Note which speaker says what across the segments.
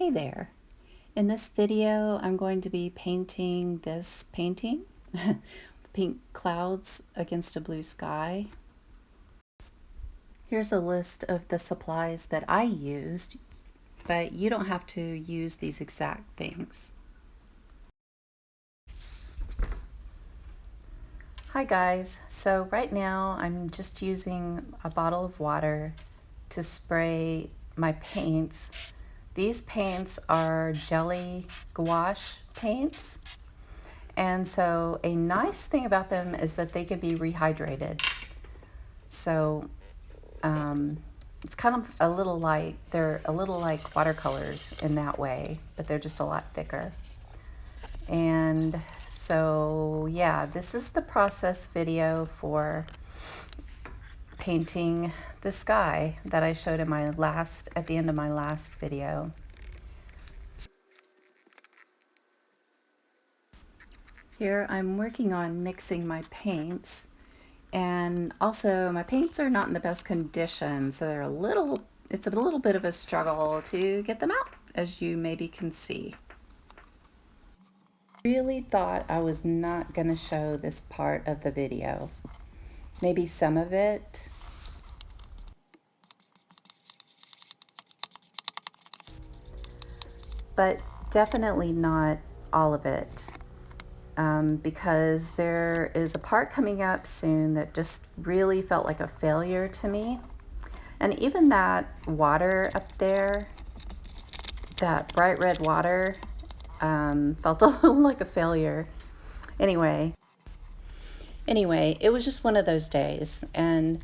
Speaker 1: Hey there! In this video I'm going to be painting this painting, Pink Clouds Against a Blue Sky. Here's a list of the supplies that I used, but you don't have to use these exact things. Hi guys, so right now I'm just using a bottle of water to spray my paints. These paints are jelly gouache paints, and so a nice thing about them is that they can be rehydrated. So it's kind of a little light. They're a little like watercolors in that way, but they're just a lot thicker. And so yeah, this is the process video for painting the sky that I showed in my at the end of my last video. Here I'm working on mixing my paints, and also my paints are not in the best condition, so it's a little bit of a struggle to get them out, as you maybe can see. Really thought I was not going to show this part of the video. Maybe some of it. But definitely not all of it. Because there is a part coming up soon that just really felt like a failure to me. And even that water up there, that bright red water, felt a little like a failure. Anyway, it was just one of those days, and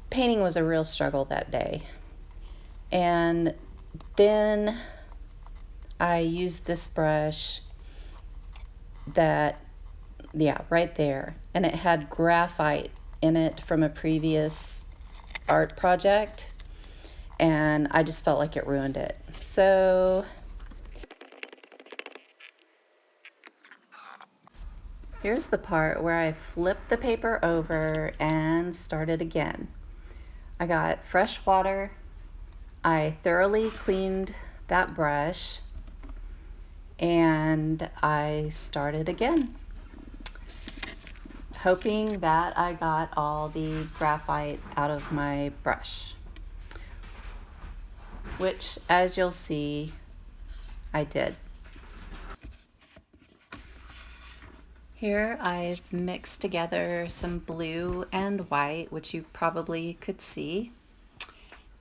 Speaker 1: painting was a real struggle that day. And then I used this brush right there, and it had graphite in it from a previous art project, and I just felt like it ruined it. So here's the part where I flipped the paper over and started again. I got fresh water. I thoroughly cleaned that brush, and I started again, hoping that I got all the graphite out of my brush, which, as you'll see, I did. Here I've mixed together some blue and white, which you probably could see,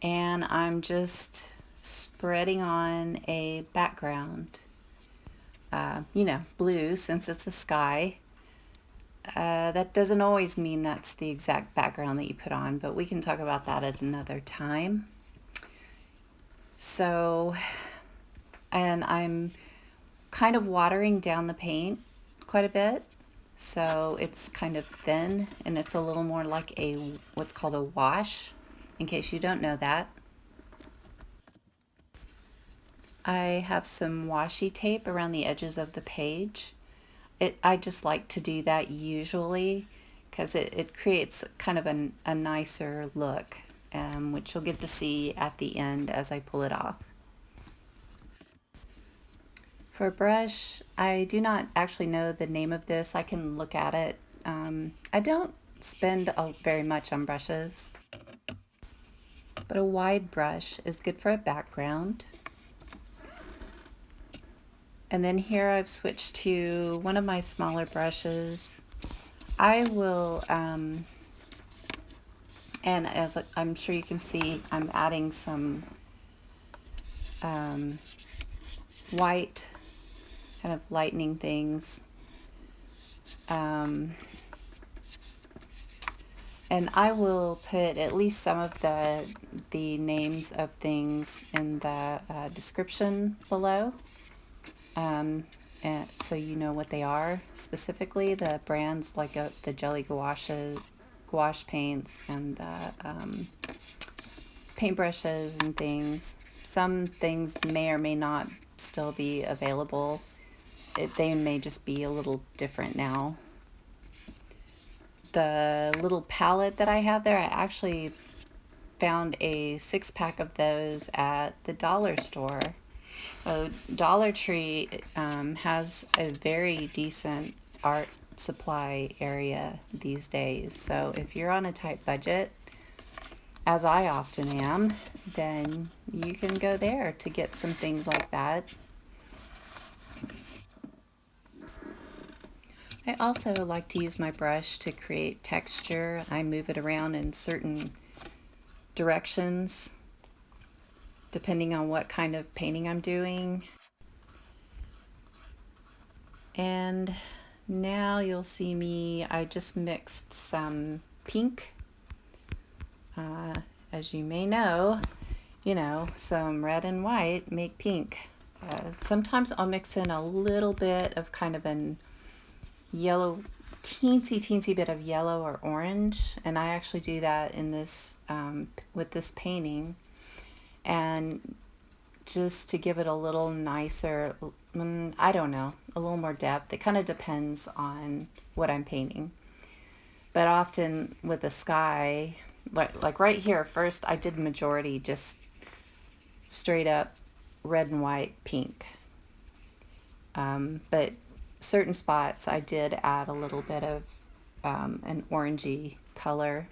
Speaker 1: and I'm just spreading on a background. Blue, since it's a sky. That doesn't always mean that's the exact background that you put on, but we can talk about that at another time. So, and I'm kind of watering down the paint quite a bit, so it's kind of thin, and it's a little more like what's called a wash, in case you don't know that. I have some washi tape around the edges of the page. I just like to do that usually because it creates kind of a nicer look, which you'll get to see at the end as I pull it off. For a brush, I do not actually know the name of this. I can look at it. I don't spend very much on brushes, but a wide brush is good for a background. And then here I've switched to one of my smaller brushes. I will, and as I'm sure you can see, I'm adding some white, kind of lightening things. And I will put at least some of the names of things in the description below. And so you know what they are specifically, the brands, like the jelly gouache paints, and the paintbrushes and things. Some things may or may not still be available. They may just be a little different now. The little palette that I have there, I actually found a 6-pack of those at the dollar store. So Dollar Tree has a very decent art supply area these days. So if you're on a tight budget, as I often am, then you can go there to get some things like that. I also like to use my brush to create texture. I move it around in certain directions depending on what kind of painting I'm doing. And now you'll see me, I just mixed some pink. As you may know, some red and white make pink. Sometimes I'll mix in a little bit of kind of an yellow, teensy bit of yellow or orange, and I actually do that in this with this painting, and just to give it a little nicer, I don't know, a little more depth. It kind of depends on what I'm painting, but often with the sky, like right here, first I did majority just straight up red and white pink, but certain spots I did add a little bit of an orangey color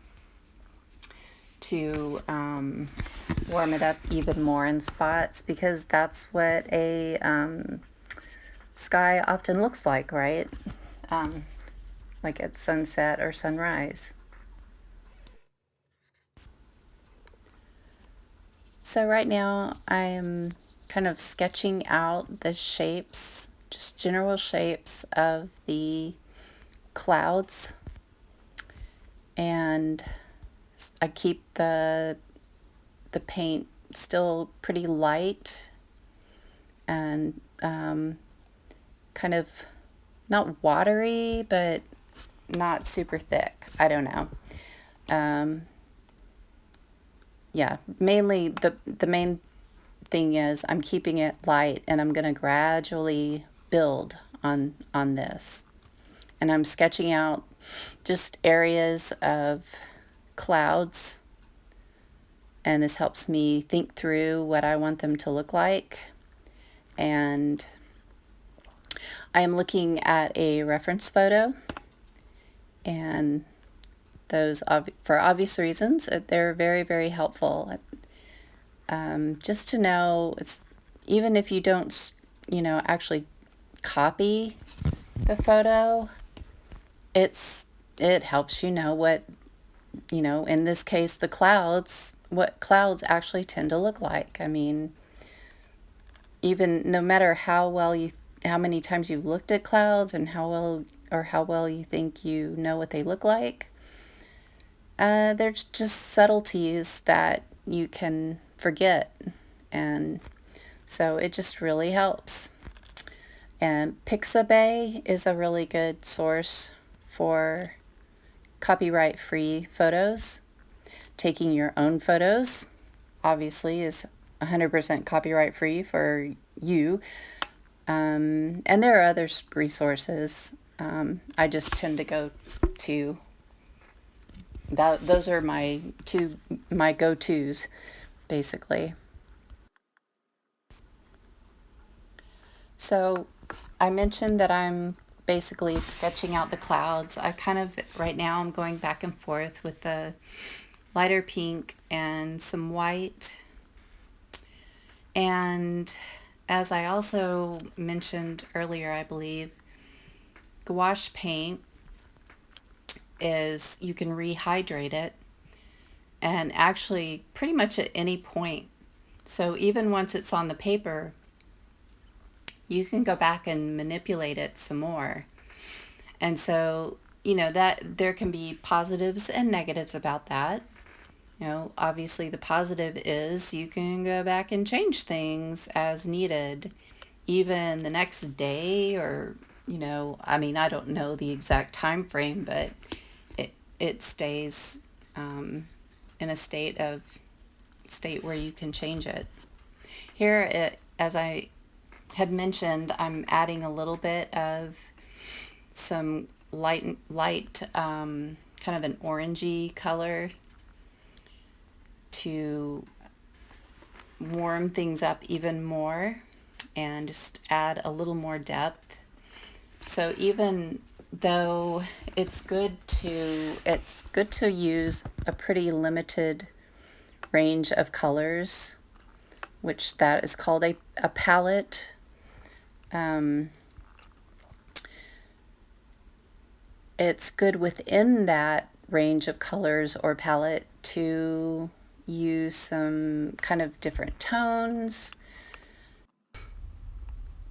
Speaker 1: to warm it up even more in spots, because that's what a sky often looks like, right? Like at sunset or sunrise. So right now I'm kind of sketching out the shapes, just general shapes of the clouds, and I keep the paint still pretty light and kind of not watery, but not super thick. I don't know. Yeah, mainly the main thing is I'm keeping it light, and I'm going to gradually build on this. And I'm sketching out just areas of clouds, and this helps me think through what I want them to look like. And I am looking at a reference photo, and those, for obvious reasons, they're very helpful. Just to know, it's even if you don't, actually copy the photo, it helps you know what, in this case, the clouds, what clouds actually tend to look like. I mean, even no matter how many times you've looked at clouds and how well you think you know what they look like, there's just subtleties that you can forget, and so it just really helps. And Pixabay is a really good source for copyright-free photos. Taking your own photos, obviously, is 100% copyright-free for you. And there are other resources. I just tend to go to those are my go-tos, basically. So I mentioned that I'm basically sketching out the clouds. Right now I'm going back and forth with the lighter pink and some white. And as I also mentioned earlier, I believe, gouache paint is, you can rehydrate it, and actually pretty much at any point. So even once it's on the paper, you can go back and manipulate it some more. And so, that there can be positives and negatives about that. Obviously the positive is you can go back and change things as needed, even the next day, or, I don't know the exact time frame, but it stays in a state where you can change it. Here, as I had mentioned, I'm adding a little bit of some light kind of an orangey color to warm things up even more. and just add a little more depth. So even though it's good to use a pretty limited range of colors, which that is called a palette. It's good within that range of colors or palette to use some kind of different tones.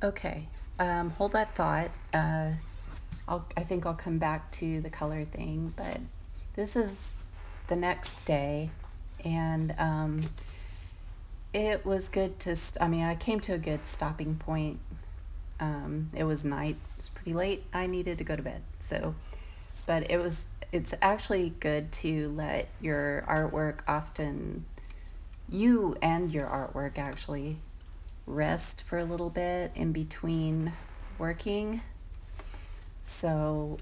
Speaker 1: Okay, hold that thought. I think I'll come back to the color thing, but this is the next day, and it was good to, I came to a good stopping point. It was night, it was pretty late, I needed to go to bed, so, but it's actually good to let your artwork you and your artwork actually rest for a little bit in between working. So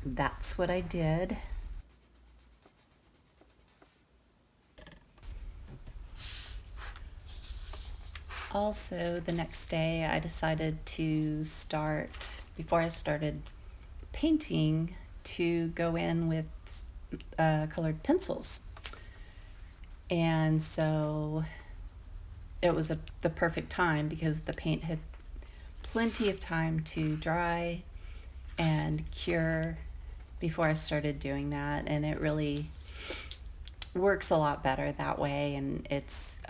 Speaker 1: that's what I did. Also, the next day I decided to start, before I started painting, to go in with colored pencils. And so it was the perfect time because the paint had plenty of time to dry and cure before I started doing that, and it really works a lot better that way, and it's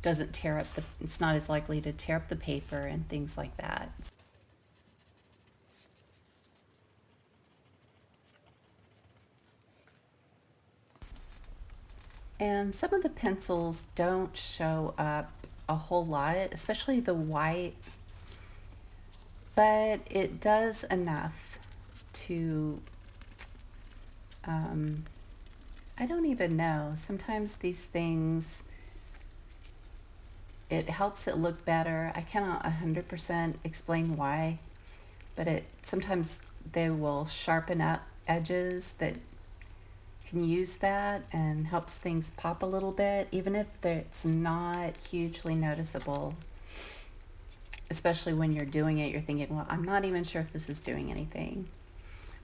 Speaker 1: doesn't tear up it's not as likely to tear up the paper and things like that. And some of the pencils don't show up a whole lot, especially the white, but it does enough to, I don't even know, sometimes these things, it helps it look better. I cannot 100% explain why, but sometimes they will sharpen up edges that can use that and helps things pop a little bit, even if it's not hugely noticeable. Especially when you're doing it, you're thinking, well, I'm not even sure if this is doing anything.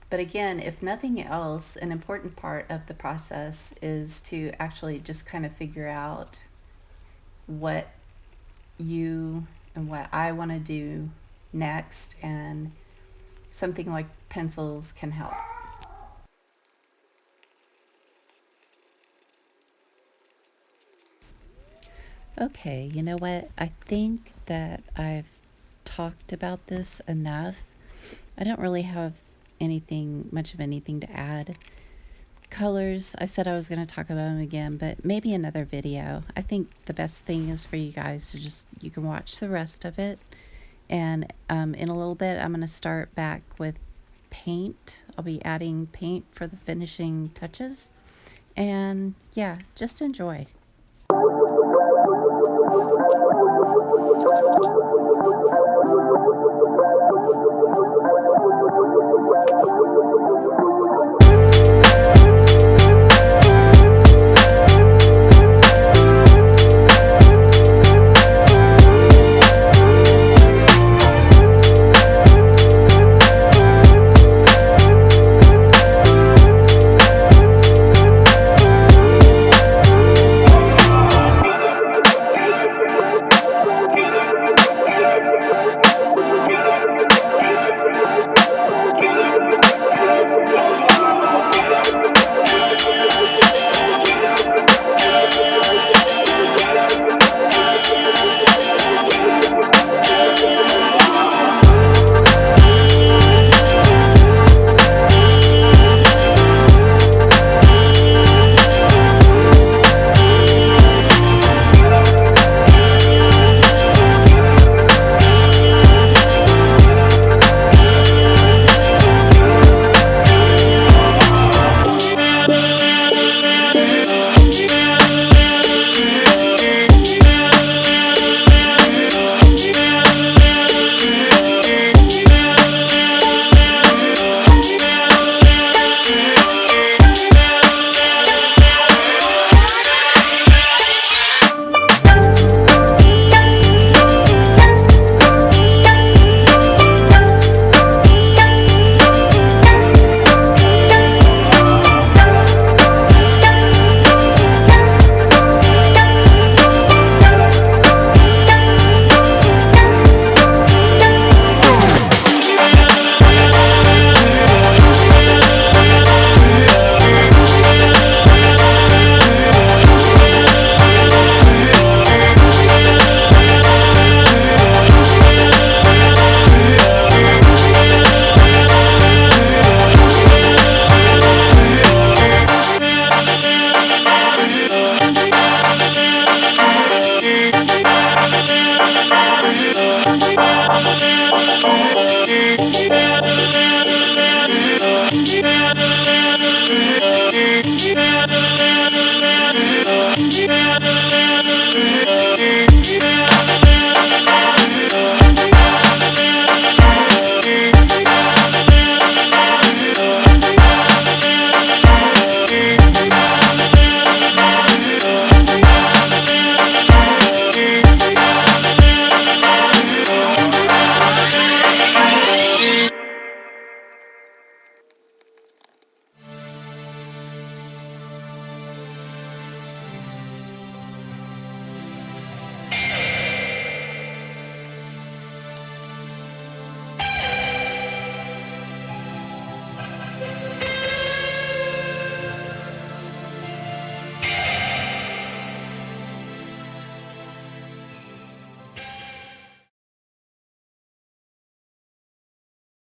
Speaker 1: But again, if nothing else, an important part of the process is to actually just kind of figure out what you and what I want to do next, and something like pencils can help. Okay, you know what? I think that I've talked about this enough. I don't really have much of anything to add. Colors, I said I was going to talk about them again, but maybe another video. I think the best thing is for you guys to you can watch the rest of it. And in a little bit, I'm going to start back with paint. I'll be adding paint for the finishing touches. And yeah, just enjoy.